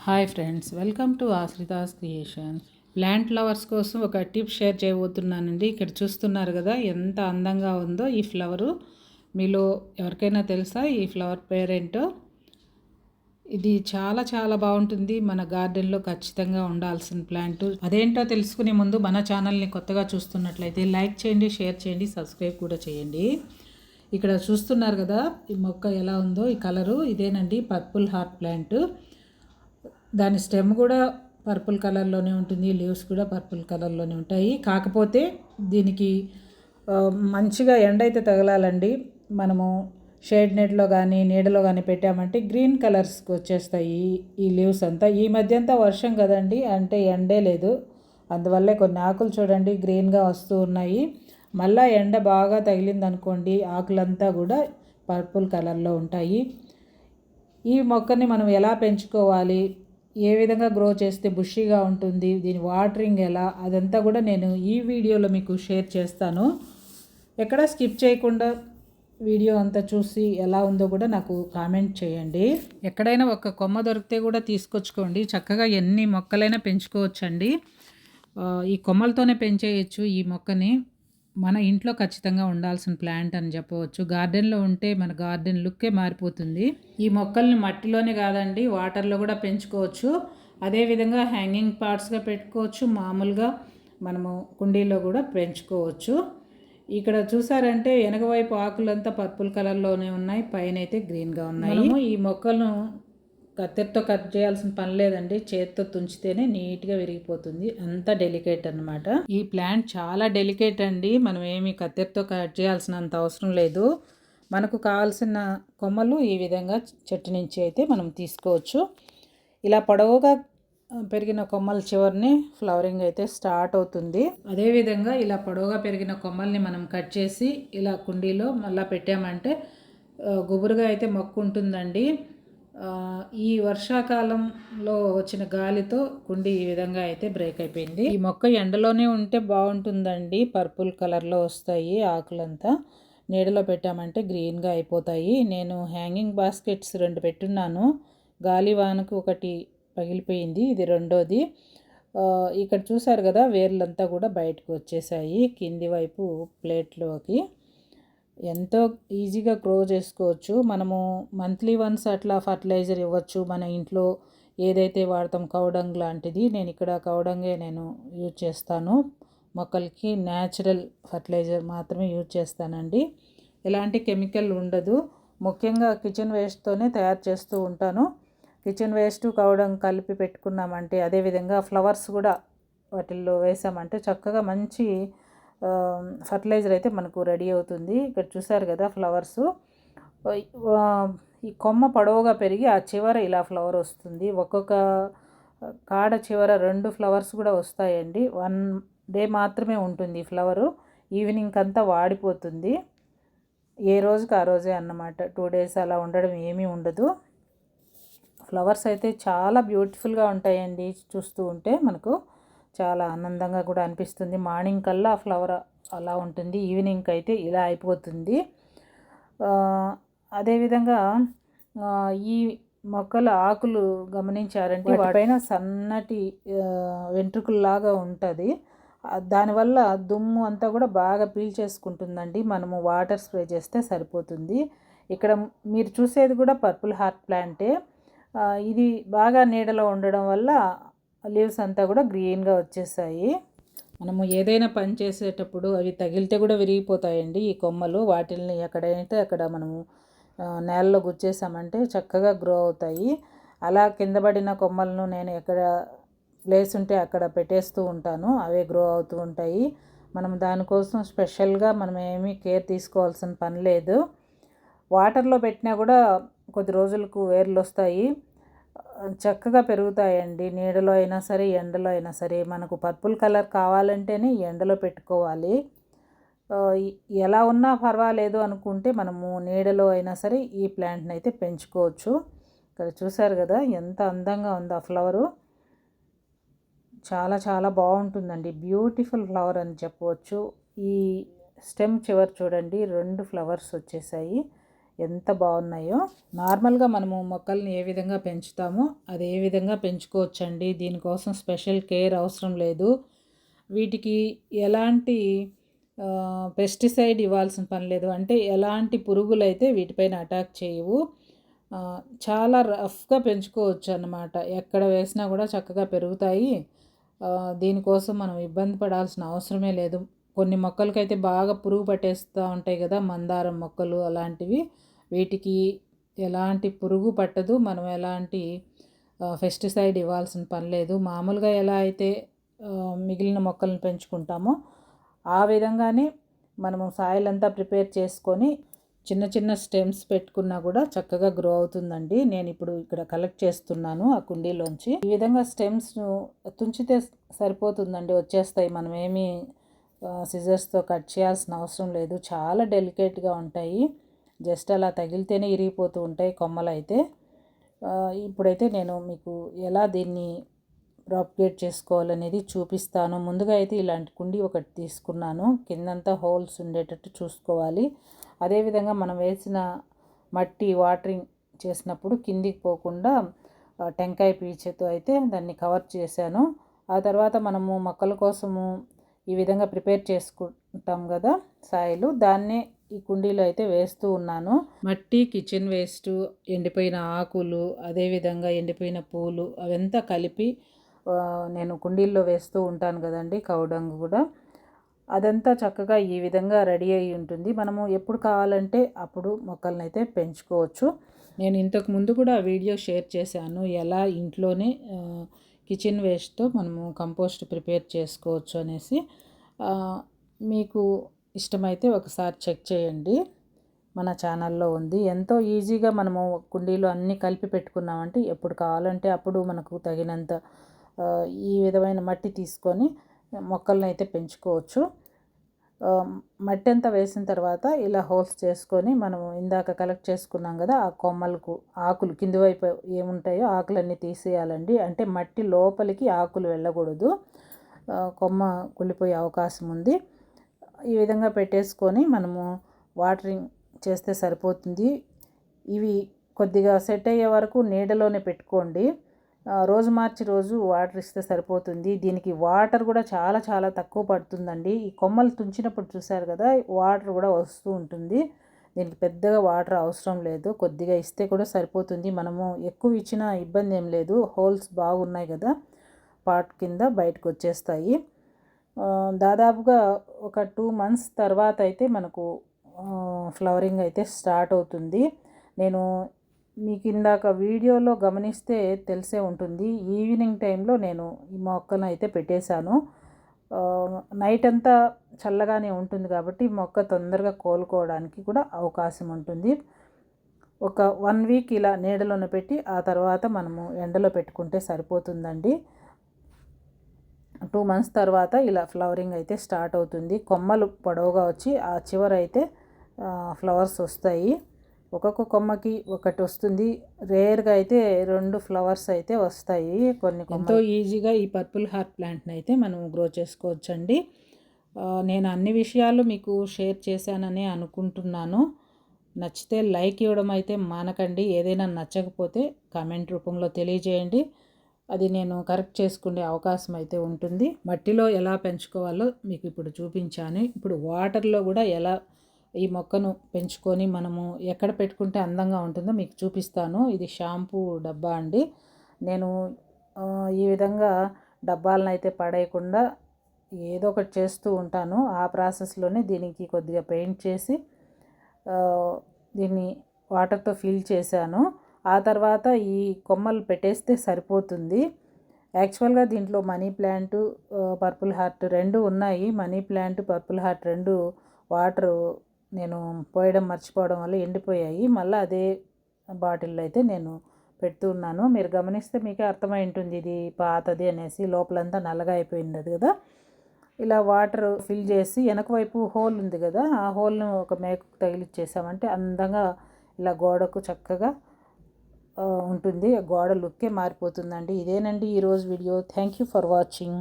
Hi friends, welcome to Ashrita's creation. Plant lovers కోసం ఒక tip share చేయబోతున్నానండి. ఇక్కడ చూస్తున్నారు కదా ఎంత అందంగా ఉందో ఈ ఫ్లవరు. మీలో ఎవరికైనా తెలుసా ఈ ఫ్లవర్ పేరేంటో? ఇది చాలా చాలా బాగుంటుంది. మన గార్డెన్లో ఖచ్చితంగా ఉండాల్సిన ప్లాంట్. అదేంటో తెలుసుకునే ముందు మన ఛానల్ని కొత్తగా చూస్తున్నట్లయితే లైక్ చేయండి, షేర్ చేయండి, సబ్స్క్రైబ్ కూడా చేయండి. ఇక్కడ చూస్తున్నారు కదా ఈ మొక్క ఎలా ఉందో, ఈ కలరు ఇదేనండి, పర్పుల్ హార్ట్ ప్లాంట్. దాని స్టెమ్ కూడా పర్పుల్ కలర్లోనే ఉంటుంది, లీవ్స్ కూడా పర్పుల్ కలర్లోనే ఉంటాయి. కాకపోతే దీనికి మంచిగా ఎండ అయితే తగలాలండి. మనము షేడ్ నెట్లో కానీ నీడలో కానీ పెట్టామంటే గ్రీన్ కలర్స్కి వచ్చేస్తాయి ఈ లీవ్స్ అంతా. ఈ మధ్య అంతా వర్షం కదండి, అంటే ఎండే లేదు, అందువల్లే కొన్ని ఆకులు చూడండి గ్రీన్గా వస్తూ ఉన్నాయి. మళ్ళీ ఎండ బాగా తగిలింది అనుకోండి, ఆకులంతా కూడా పర్పుల్ కలర్లో ఉంటాయి. ఈ మొక్కని మనం ఎలా పెంచుకోవాలి, ఏ విధంగా గ్రో చేస్తే బుషీగా ఉంటుంది, దీని వాటరింగ్ ఎలా, అదంతా కూడా నేను ఈ వీడియోలో మీకు షేర్ చేస్తాను. ఎక్కడ స్కిప్ చేయకుండా వీడియో అంతా చూసి ఎలా ఉందో కూడా నాకు కామెంట్ చేయండి. ఎక్కడైనా ఒక కొమ్మ దొరికితే కూడా తీసుకొచ్చుకోండి, చక్కగా ఎన్ని మొక్కలైనా పెంచుకోవచ్చండి. ఈ కొమ్మలతోనే పెంచేయచ్చు ఈ మొక్కని. మన ఇంట్లో ఖచ్చితంగా ఉండాల్సిన ప్లాంట్ అని చెప్పవచ్చు. గార్డెన్లో ఉంటే మన గార్డెన్ లుక్కే మారిపోతుంది. ఈ మొక్కల్ని మట్టిలోనే కాదండి, వాటర్లో కూడా పెంచుకోవచ్చు. అదేవిధంగా హ్యాంగింగ్ పార్ట్స్గా పెట్టుకోవచ్చు, మామూలుగా మనము కుండీలో కూడా పెంచుకోవచ్చు. ఇక్కడ చూసారంటే వెనక వైపు ఆకులంతా పర్పుల్ కలర్లోనే ఉన్నాయి, పైన అయితే గ్రీన్గా ఉన్నాయి. మనము ఈ మొక్కలను కత్తెరతో కట్ చేయాల్సిన పని లేదండి, చేతితో తుంచితేనే నీట్గా విరిగిపోతుంది, అంత డెలికేట్ అనమాట. ఈ ప్లాంట్ చాలా డెలికేట్ అండి, మనం ఏమి కత్తెరతో కట్ చేయాల్సినంత అవసరం లేదు. మనకు కావాల్సిన కొమ్మలు ఈ విధంగా చెట్టు నుంచి అయితే మనం తీసుకోవచ్చు. ఇలా పొడవుగా పెరిగిన కొమ్మల చివరిని ఫ్లవరింగ్ అయితే స్టార్ట్ అవుతుంది. అదేవిధంగా ఇలా పొడవుగా పెరిగిన కొమ్మల్ని మనం కట్ చేసి ఇలా కుండీలో మళ్ళీ పెట్టామంటే గుబురుగా అయితే మొక్క ఉంటుందండి. ఈ వర్షాకాలంలో వచ్చిన గాలితో కుండీ ఈ విధంగా అయితే బ్రేక్ అయిపోయింది. ఈ మొక్క ఎండలోనే ఉంటే బాగుంటుందండి, పర్పుల్ కలర్లో వస్తాయి ఆకులంతా. నీడలో పెట్టామంటే గ్రీన్గా అయిపోతాయి. నేను హ్యాంగింగ్ బాస్కెట్స్ 2 పెట్టున్నాను, గాలి వానకు ఒకటి పగిలిపోయింది, ఇది రెండోది. ఇక్కడ చూసారు కదా వేర్లంతా కూడా బయటకు వచ్చేసాయి కింది వైపు ప్లేట్లోకి. ఎంతో ఈజీగా గ్రో చేసుకోవచ్చు. మనము మంత్లీ వన్స్ అట్లా ఫర్టిలైజర్ ఇవ్వచ్చు. మన ఇంట్లో ఏదైతే వాడతాం కౌడంగ్ లాంటిది, నేను ఇక్కడ కౌడంగే నేను యూజ్ చేస్తాను. మొక్కలకి న్యాచురల్ ఫర్టిలైజర్ మాత్రమే యూజ్ చేస్తానండి, ఎలాంటి కెమికల్ ఉండదు. ముఖ్యంగా కిచెన్ వేస్ట్తోనే తయారు చేస్తూ ఉంటాను. కిచెన్ వేస్ట్ కౌడంగ్ కలిపి పెట్టుకున్నామంటే, అదేవిధంగా ఫ్లవర్స్ కూడా వాటిల్లో వేసామంటే చక్కగా మంచి ఫర్టిలైజర్ అయితే మనకు రెడీ అవుతుంది. ఇక్కడ చూసారు కదా ఫ్లవర్స్. ఈ కొమ్మ పొడవుగా పెరిగి ఆ చివర ఇలా ఫ్లవర్ వస్తుంది. ఒక్కొక్క కాడ చివర 2 ఫ్లవర్స్ కూడా వస్తాయండి. 1 డే మాత్రమే ఉంటుంది ఫ్లవరు, ఈవినింగ్ అంతా వాడిపోతుంది. ఏ రోజుకి ఆ రోజే అన్నమాట, 2 డేస్ అలా ఉండడం ఏమీ ఉండదు. ఫ్లవర్స్ అయితే చాలా బ్యూటిఫుల్గా ఉంటాయండి, చూస్తూ ఉంటే మనకు చాలా ఆనందంగా కూడా అనిపిస్తుంది. మార్నింగ్ కల్లా ఆ ఫ్లవర్ అలా ఉంటుంది, ఈవినింగ్కి అయితే ఇలా అయిపోతుంది. అదేవిధంగా ఈ మొక్కల ఆకులు గమనించారంటే వాటిపైన సన్నటి వెంట్రుకల్లాగా ఉంటుంది. దానివల్ల దుమ్ము అంతా కూడా బాగా పీల్చేసుకుంటుందండి. మనము వాటర్ స్ప్రే చేస్తే సరిపోతుంది. ఇక్కడ మీరు చూసేది కూడా పర్పుల్ హార్ట్ ప్లాంటే. ఇది బాగా నీడలో ఉండడం వల్ల లీవ్స్ అంతా కూడా గ్రీన్గా వచ్చేసాయి. మనము ఏదైనా పని చేసేటప్పుడు అవి తగిలితే కూడా విరిగిపోతాయండి ఈ కొమ్మలు. వాటిల్ని ఎక్కడైతే అక్కడ మనము నేలలో గుచ్చేసామంటే చక్కగా గ్రో అవుతాయి. అలా కింద పడిన కొమ్మలను నేను ఎక్కడ ప్లేస్ ఉంటే అక్కడ పెట్టేస్తూ ఉంటాను, అవే గ్రో అవుతూ ఉంటాయి. మనం దానికోసం స్పెషల్గా మనం ఏమీ కేర్ తీసుకోవాల్సిన పని లేదు. వాటర్లో పెట్టినా కూడా కొద్ది రోజులకు వేర్లు వస్తాయి, చక్కగా పెరుగుతాయండి. నీడలో అయినా సరే ఎండలో అయినా సరే. మనకు పర్పుల్ కలర్ కావాలంటేనే ఎండలో పెట్టుకోవాలి. ఎలా ఉన్నా పర్వాలేదు అనుకుంటే మనము నీడలో అయినా సరే ఈ ప్లాంట్ని అయితే పెంచుకోవచ్చు. ఇక్కడ చూసారు కదా ఎంత అందంగా ఉందో ఆ ఫ్లవరు, చాలా చాలా బాగుంటుందండి, బ్యూటిఫుల్ ఫ్లవర్ అని చెప్పవచ్చు. ఈ స్టెమ్ చివరి చూడండి 2 ఫ్లవర్స్ వచ్చేసాయి. ఎంత బాగున్నాయో. నార్మల్గా మనము మొక్కల్ని ఏ విధంగా పెంచుతామో అది ఏ విధంగా పెంచుకోవచ్చండి. దీనికోసం స్పెషల్ కేర్ అవసరం లేదు. వీటికి ఎలాంటి పెస్టిసైడ్ ఇవ్వాల్సిన పని లేదు. అంటే ఎలాంటి పురుగులైతే వీటిపైన అటాక్ చేయవు. చాలా రఫ్గా పెంచుకోవచ్చు అన్నమాట. ఎక్కడ వేసినా కూడా చక్కగా పెరుగుతాయి. దీనికోసం మనం ఇబ్బంది పడాల్సిన అవసరమే లేదు. కొన్ని మొక్కలకైతే బాగా పురుగు పట్టేస్తూ ఉంటాయి కదా, మందారం మొక్కలు అలాంటివి. వీటికి ఎలాంటి పురుగు పట్టదు. మనం ఎలాంటి పెస్టిసైడ్ ఇవ్వాల్సిన పని లేదు. మామూలుగా ఎలా అయితే మిగిలిన మొక్కలను పెంచుకుంటామో ఆ విధంగానే మనము సాయిల్ అంతా ప్రిపేర్ చేసుకొని చిన్న చిన్న స్టెమ్స్ పెట్టుకున్నా కూడా చక్కగా గ్రో అవుతుందండి. నేను ఇప్పుడు ఇక్కడ కలెక్ట్ చేస్తున్నాను ఆ కుండీలోంచి. ఈ విధంగా స్టెమ్స్ను తుంచితే సరిపోతుందండి, వచ్చేస్తాయి. మనం ఏమీ సిజర్స్తో కట్ చేయాల్సిన అవసరం లేదు. చాలా డెలికేట్గా ఉంటాయి. జస్ట్ అలా తగిలితేనే ఇరిగిపోతూ ఉంటాయి కొమ్మలు అయితే. ఇప్పుడైతే నేను మీకు ఎలా దీన్ని ప్రాపగేట్ చేసుకోవాలనేది చూపిస్తాను. ముందుగా అయితే ఇలాంటి కుండీ ఒకటి తీసుకున్నాను. కిందంతా హోల్స్ ఉండేటట్టు చూసుకోవాలి. అదేవిధంగా మనం వేసిన మట్టి వాటరింగ్ చేసినప్పుడు కిందికి పోకుండా టెంకాయ పీచుతో అయితే దాన్ని కవర్ చేశాను. ఆ తర్వాత మనము మొక్కల కోసము ఈ విధంగా ప్రిపేర్ చేసుకుంటాం కదా సాయిలు, దాన్నే ఈ కుండీలో అయితే వేస్తూ ఉన్నాను. మట్టి, కిచెన్ వేస్ట్, ఎండిపోయిన ఆకులు, అదేవిధంగా ఎండిపోయిన పూలు అవంతా కలిపి నేను కుండీల్లో వేస్తూ ఉంటాను కదండి. కౌడంగు కూడా అదంతా చక్కగా ఈ విధంగా రెడీ అయి ఉంటుంది. మనము ఎప్పుడు కావాలంటే అప్పుడు మొక్కలను అయితే పెంచుకోవచ్చు. నేను ఇంతకు ముందు కూడా వీడియో షేర్ చేశాను, ఎలా ఇంట్లోనే కిచెన్ వేస్ట్తో మనము కంపోస్ట్ ప్రిపేర్ చేసుకోవచ్చు అనేసి. మీకు ఇష్టమైతే ఒకసారి చెక్ చేయండి, మన ఛానల్లో ఉంది. ఎంతో ఈజీగా మనము కుండీలో అన్నీ కలిపి పెట్టుకున్నామంటే ఎప్పుడు కావాలంటే అప్పుడు మనకు తగినంత ఈ విధమైన మట్టి తీసుకొని మొక్కలను అయితే పెంచుకోవచ్చు. మట్టి అంతా వేసిన తర్వాత ఇలా హోల్స్ చేసుకొని మనం ఇందాక కలెక్ట్ చేసుకున్నాం కదా ఆ కొమ్మలకు ఆకులు కింది వైపు ఏముంటాయో ఆకులన్నీ తీసేయాలండి. అంటే మట్టి లోపలికి ఆకులు వెళ్ళకూడదు, కొమ్మ కుళ్ళిపోయే అవకాశం ఉంది. ఈ విధంగా పెట్టేసుకొని మనము వాటరింగ్ చేస్తే సరిపోతుంది. ఇవి కొద్దిగా సెట్ అయ్యే వరకు నీడలోనే పెట్టుకోండి. రోజు మార్చి రోజు వాటర్ ఇస్తే సరిపోతుంది. దీనికి వాటర్ కూడా చాలా చాలా తక్కువ పడుతుందండి. ఈ కొమ్మలు తుంచినప్పుడు చూశారు కదా, వాటర్ కూడా వస్తూ ఉంటుంది. దీనికి పెద్దగా వాటర్ అవసరం లేదు, కొద్దిగా ఇస్తే కూడా సరిపోతుంది. మనము ఎక్కువ ఇచ్చినా ఇబ్బంది ఏం లేదు. హోల్స్ బాగున్నాయి కదా, పాట్ కింద బయటకు వచ్చేస్తాయి. దాదాపుగా ఒక 2 months తర్వాత అయితే మనకు ఫ్లవరింగ్ అయితే స్టార్ట్ అవుతుంది. నేను మీకు ఇందాక వీడియోలో గమనిస్తే తెలిసే ఉంటుంది, ఈవినింగ్ టైంలో నేను ఈ మొక్కను అయితే పెట్టేశాను. నైట్ అంతా చల్లగానే ఉంటుంది కాబట్టి మొక్క తొందరగా కోలుకోవడానికి కూడా అవకాశం ఉంటుంది. ఒక 1 week ఇలా నీడలోనే పెట్టి ఆ తర్వాత మనము ఎండలో పెట్టుకుంటే సరిపోతుందండి. 2 months తర్వాత ఇలా ఫ్లవరింగ్ అయితే స్టార్ట్ అవుతుంది. కొమ్మలు పొడవుగా వచ్చి ఆ చివర అయితే ఫ్లవర్స్ వస్తాయి. ఒక్కొక్క కొమ్మకి ఒకటి వస్తుంది. రేర్గా అయితే 2 ఫ్లవర్స్ అయితే వస్తాయి కొన్ని కొమ్మలు. ఎంతో ఈజీగా ఈ పర్పుల్ హార్ట్ ప్లాంట్ని అయితే మనం గ్రో చేసుకోవచ్చండి. నేను అన్ని విషయాలు మీకు షేర్ చేశానని అనుకుంటున్నాను. నచ్చితే లైక్ ఇవ్వడం అయితే మానకండి. ఏదైనా నచ్చకపోతే కామెంట్ రూపంలో తెలియజేయండి, అది నేను కరెక్ట్ చేసుకునే అవకాశం అయితే ఉంటుంది. మట్టిలో ఎలా పెంచుకోవాలో మీకు ఇప్పుడు చూపించాను. ఇప్పుడు వాటర్లో కూడా ఎలా ఈ మొక్కను పెంచుకొని మనము ఎక్కడ పెట్టుకుంటే అందంగా ఉంటుందో మీకు చూపిస్తాను. ఇది షాంపూ డబ్బా అండి. నేను ఈ విధంగా డబ్బాలను అయితే పడేయకుండా ఏదో ఒకటి చేస్తూ ఉంటాను. ఆ ప్రాసెస్లోనే దీనికి కొద్దిగా పెయింట్ చేసి దీన్ని వాటర్తో ఫిల్ చేశాను. ఆ తర్వాత ఈ కొమ్మలు పెట్టేస్తే సరిపోతుంది. యాక్చువల్గా దీంట్లో మనీ ప్లాంట్, పర్పుల్ హార్ట్ 2 ఉన్నాయి. Money plant, purple heart 2 water నేను పోయడం మర్చిపోవడం వల్ల ఎండిపోయాయి. మళ్ళీ అదే బాటిల్లో అయితే నేను పెడుతూ ఉన్నాను. మీరు గమనిస్తే మీకే అర్థమై ఉంటుంది ఇది పాతది అనేసి. లోపలంతా నల్లగా అయిపోయింది అది కదా. ఇలా వాటర్ ఫిల్ చేసి వెనక వైపు హోల్ ఉంది కదా, ఆ హోల్ను ఒక మేకు తగిలిచ్చేసామంటే అందంగా ఇలా గోడకు చక్కగా ఉంటుంది. గోడ లుక్కే మారిపోతుందండి. ఇదేనండి ఈరోజు video. Thank you for watching.